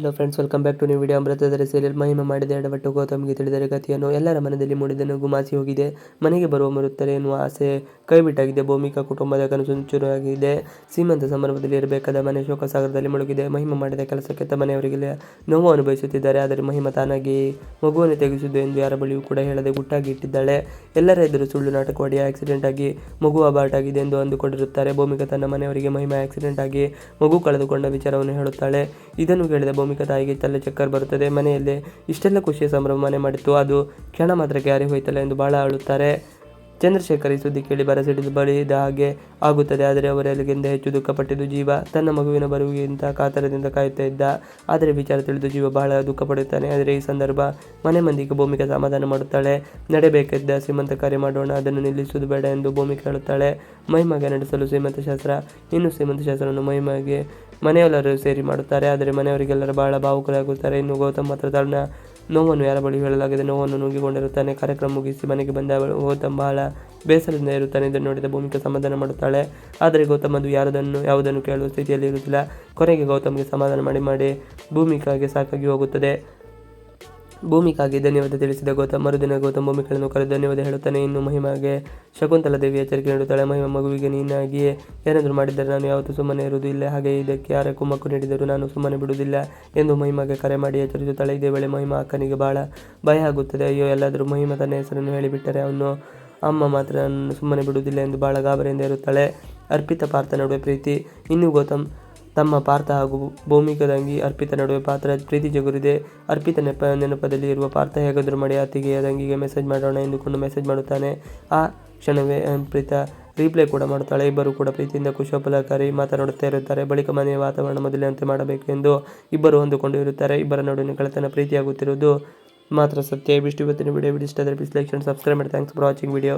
Hello friends, welcome back to new video. Amruthadhare serial Mahima ಮಾಡಿದ ಎಡವಟ್ಟು ಗೌತಮ್ಗೆ ತಿಳಿದರೆ ಕಥೆಯನ್ನು ಎಲ್ಲರ ಮನದಲ್ಲಿ ಮೂಡಿದ ನಗು ಮಾಸಿ ಹೋಗಿದೆ. ಮನೆಗೆ ಬರುವ ಮರುತ್ತಾರೆ ಎನ್ನುವ ಆಸೆ ಕೈಬಿಟ್ಟಾಗಿದೆ. ಭೂಮಿಕಾ ಕುಟುಂಬದ ಕನಸು ಚುರುಕಾಗಿದೆ. ಸೀಮಂತ ಸಮಾರಂಭದಲ್ಲಿ ಇರಬೇಕಾದ ಮನೆ ಶೋಕಸಾಗರದಲ್ಲಿ ಮುಳುಗಿದೆ. ಮಹಿಮಾ ಮಾಡಿದ ಕೆಲಸಕ್ಕೆ ಮನೆಯವರಿಗೆ ನೋವು ಅನುಭವಿಸುತ್ತಿದ್ದಾರೆ. ಆದರೆ ಮಹಿಮಾ ತಾನಾಗಿ ಮಗುವನ್ನು ತೆಗೆಸಿದ್ದು ಎಂದು ಯಾರ ಬಳಿಯೂ ಕೂಡ ಹೇಳದೆ ಗುಟ್ಟಾಗಿ ಇಟ್ಟಿದ್ದಾಳೆ. ಎಲ್ಲರ ಎದುರು ಸುಳ್ಳು ನಾಟಕವಾಡಿ ಆಕ್ಸಿಡೆಂಟ್ ಆಗಿ ಮಗು ಅಬಾರ್ಟ್ ಆಗಿದೆ ಎಂದು ಅಂದುಕೊಂಡಿರುತ್ತಾರೆ. ಭೂಮಿಕಾ ತನ್ನ ಮನೆಯವರಿಗೆ ಮಹಿಮಾ ಆಕ್ಸಿಡೆಂಟ್ ಆಗಿ ಮಗು ಕಳೆದುಕೊಂಡ ವಿಚಾರವನ್ನು ಹೇಳುತ್ತಾಳೆ. ಇದನ್ನು ಕೇಳಿದ ಭೂಮಿಕಾ ತಾಯಿಗೆ ತಲೆ ಚಕ್ಕರ್ ಬರುತ್ತದೆ. ಮನೆಯಲ್ಲೇ ಇಷ್ಟೆಲ್ಲ ಖುಷಿಯ ಸಂಭ್ರಮ ಮನೆ ಮಾಡಿತ್ತು, ಅದು ಕ್ಷಣ ಮಾತ್ರಕ್ಕೆ ಯಾರಿ ಹೋಯ್ತಲ್ಲ ಎಂದು ಬಹಳ ಅಳುತ್ತಾರೆ. ಚಂದ್ರಶೇಖರ್ ಈ ಸುದ್ದಿ ಕೇಳಿ ಬರಸಿಡಿದು ಬಳಿದ ಹಾಗೆ ಆಗುತ್ತದೆ. ಆದರೆ ಅವರೆಲ್ಲಗಿಂತ ಹೆಚ್ಚು ದುಃಖಪಟ್ಟಿದ್ದು ಜೀವ. ತನ್ನ ಮಗುವಿನ ಬರುವಿಗಿಂತ ಕಾತರದಿಂದ ಕಾಯುತ್ತಾ ಇದ್ದ. ಆದರೆ ವಿಚಾರ ತಿಳಿದು ಜೀವ ಬಹಳ ದುಃಖಪಡುತ್ತಾನೆ. ಆದರೆ ಈ ಸಂದರ್ಭ ಮನೆ ಮಂದಿಗೆ ಭೂಮಿಕಾ ಸಮಾಧಾನ ಮಾಡುತ್ತಾಳೆ. ನಡೆಯಬೇಕಿದ್ದ ಶ್ರೀಮಂತ ಕಾರ್ಯ ಮಾಡೋಣ, ಅದನ್ನು ನಿಲ್ಲಿಸುವುದು ಬೇಡ ಎಂದು ಭೂಮಿಕಾ ಹೇಳುತ್ತಾಳೆ. ಮಹಿಮಾಗೆ ನಡೆಸಲು ಶ್ರೀಮಂತ ಶಾಸ್ತ್ರ. ಇನ್ನು ಶ್ರೀಮಂತ ಶಾಸ್ತ್ರವನ್ನು ಮಹಿಮಾಗೆ ಮನೆಯೆಲ್ಲರೂ ಸೇರಿ ಮಾಡುತ್ತಾರೆ. ಆದರೆ ಮನೆಯವರಿಗೆಲ್ಲರೂ ಬಹಳ ಭಾವುಕರಾಗುತ್ತಾರೆ. ಇನ್ನು ಗೌತಮ್ ಮಾತ್ರ ತನ್ನ ನೋವನ್ನು ಯಾರ ಬಳಿಯೂ ಹೇಳಲಾಗದೆ ನೋವನ್ನು ನುಂಗಿಕೊಂಡಿರುತ್ತಾನೆ. ಕಾರ್ಯಕ್ರಮ ಮುಗಿಸಿ ಮನೆಗೆ ಬಂದ ಗೌತಮ್ ಬಹಳ ಬೇಸರದಿಂದ ಇರುತ್ತಾನೆ. ಇದನ್ನು ನೋಡಿದ ಭೂಮಿಕಾ ಸಮಾಧಾನ ಮಾಡುತ್ತಾಳೆ. ಆದರೆ ಗೌತಮ್ ಅದು ಯಾವುದನ್ನು ಕೇಳುವ ಸ್ಥಿತಿಯಲ್ಲಿ ಇರುತ್ತಿಲ್ಲ. ಕೊನೆಗೆ ಗೌತಮ್ಗೆ ಸಮಾಧಾನ ಮಾಡಿ ಭೂಮಿಕಾಗೆ ಸಾಕಾಗಿ ಹೋಗುತ್ತದೆ. ಭೂಮಿಕಾಗೆ ಧನ್ಯವಾದ ತಿಳಿಸಿದ ಗೌತಮ್ ಮರುದಿನ ಗೌತಮ್ ಭೂಮಿಕಾಳನ್ನು ಕರೆದು ಧನ್ಯವಾದ ಹೇಳುತ್ತಾನೆ. ಇನ್ನು ಮಹಿಮಾಗೆ ಶಕುಂತಲಾ ದೇವಿ ಎಚ್ಚರಿಕೆ ನೀಡುತ್ತಾಳೆ. ಮಹಿಮಾ ಮಗುವಿಗೆ ನೀನಾಗಿಯೇ ಏನಾದರೂ ಮಾಡಿದ್ದರೆ ನಾನು ಯಾವತ್ತೂ ಸುಮ್ಮನೆ ಇರುವುದು ಇಲ್ಲ. ಹಾಗೆ ಇದಕ್ಕೆ ಯಾರ ಕುಮ್ಮಕ್ಕು ನೀಡಿದರೂ ನಾನು ಸುಮ್ಮನೆ ಬಿಡುವುದಿಲ್ಲ ಎಂದು ಮಹಿಮಾಗೆ ಕರೆ ಮಾಡಿ ಎಚ್ಚರಿಸುತ್ತಾಳೆ. ಇದೇ ವೇಳೆ ಮಹಿಮಾ ಅಕ್ಕನಿಗೆ ಬಹಳ ಭಯ ಆಗುತ್ತದೆ. ಅಯ್ಯೋ, ಎಲ್ಲಾದರೂ ಮಹಿಮಾ ತನ್ನ ಹೆಸರನ್ನು ಹೇಳಿಬಿಟ್ಟರೆ ಅವನು ಅಮ್ಮ ಮಾತ್ರ ನನ್ನನ್ನು ಸುಮ್ಮನೆ ಬಿಡುವುದಿಲ್ಲ ಎಂದು ಬಹಳ ಗಾಬರಿಯಿಂದ ಇರುತ್ತಾಳೆ. ಅರ್ಪಿತಾ ಪಾರ್ಥ ನಡುವೆ ಪ್ರೀತಿ. ಇನ್ನು ಗೌತಮ್ ತಮ್ಮ ಪಾರ್ಥ ಹಾಗೂ ಭೂಮಿಕಾ ತಂಗಿ ಅರ್ಪಿತಾ ನಡುವೆ ಪ್ರೀತಿ ಜಗುರಿದೆ. ಅರ್ಪಿತಾ ನೆನಪದಲ್ಲಿ ಇರುವ ಪಾರ್ಥ ಹೇಗಾದರೂ ಮಾಡಿ ಆಕೆಗೆ ತಂಗಿಗೆ ಮೆಸೇಜ್ ಮಾಡೋಣ ಎಂದುಕೊಂಡು ಮೆಸೇಜ್ ಮಾಡುತ್ತಾನೆ. ಆ ಕ್ಷಣವೇ ಅರ್ಪಿತಾ ರೀಪ್ಲೈ ಕೂಡ ಮಾಡುತ್ತಾಳೆ. ಇಬ್ಬರು ಕೂಡ ಪ್ರೀತಿಯಿಂದ ಕುಶೋಪಲಕಾರಿ ಮಾತನಾಡುತ್ತಾ ಇರುತ್ತಾರೆ. ಬಳಿಕ ಮನೆಯ ವಾತಾವರಣ ಮೊದಲಿನಂತೆ ಮಾಡಬೇಕು ಎಂದು ಇಬ್ಬರು ಹೊಂದಿಕೊಂಡು ಇರುತ್ತಾರೆ. ಇಬ್ಬರ ನಡುವಿನ ಗೆಳೆತನ ಪ್ರೀತಿಯಾಗುತ್ತಿರುವುದು ಮಾತ್ರ ಸತ್ಯ. ಇಷ್ಟು ಇವತ್ತಿನ ವಿಡಿಯೋ ಇಷ್ಟ ಆದರೆ ಪ್ಲೀಸ್ ಲೈಕ್ ಅಂಡ್ ಸಬ್ಸ್ಕ್ರೈಬ್ ಮಾಡಿ. Thanks for watching video.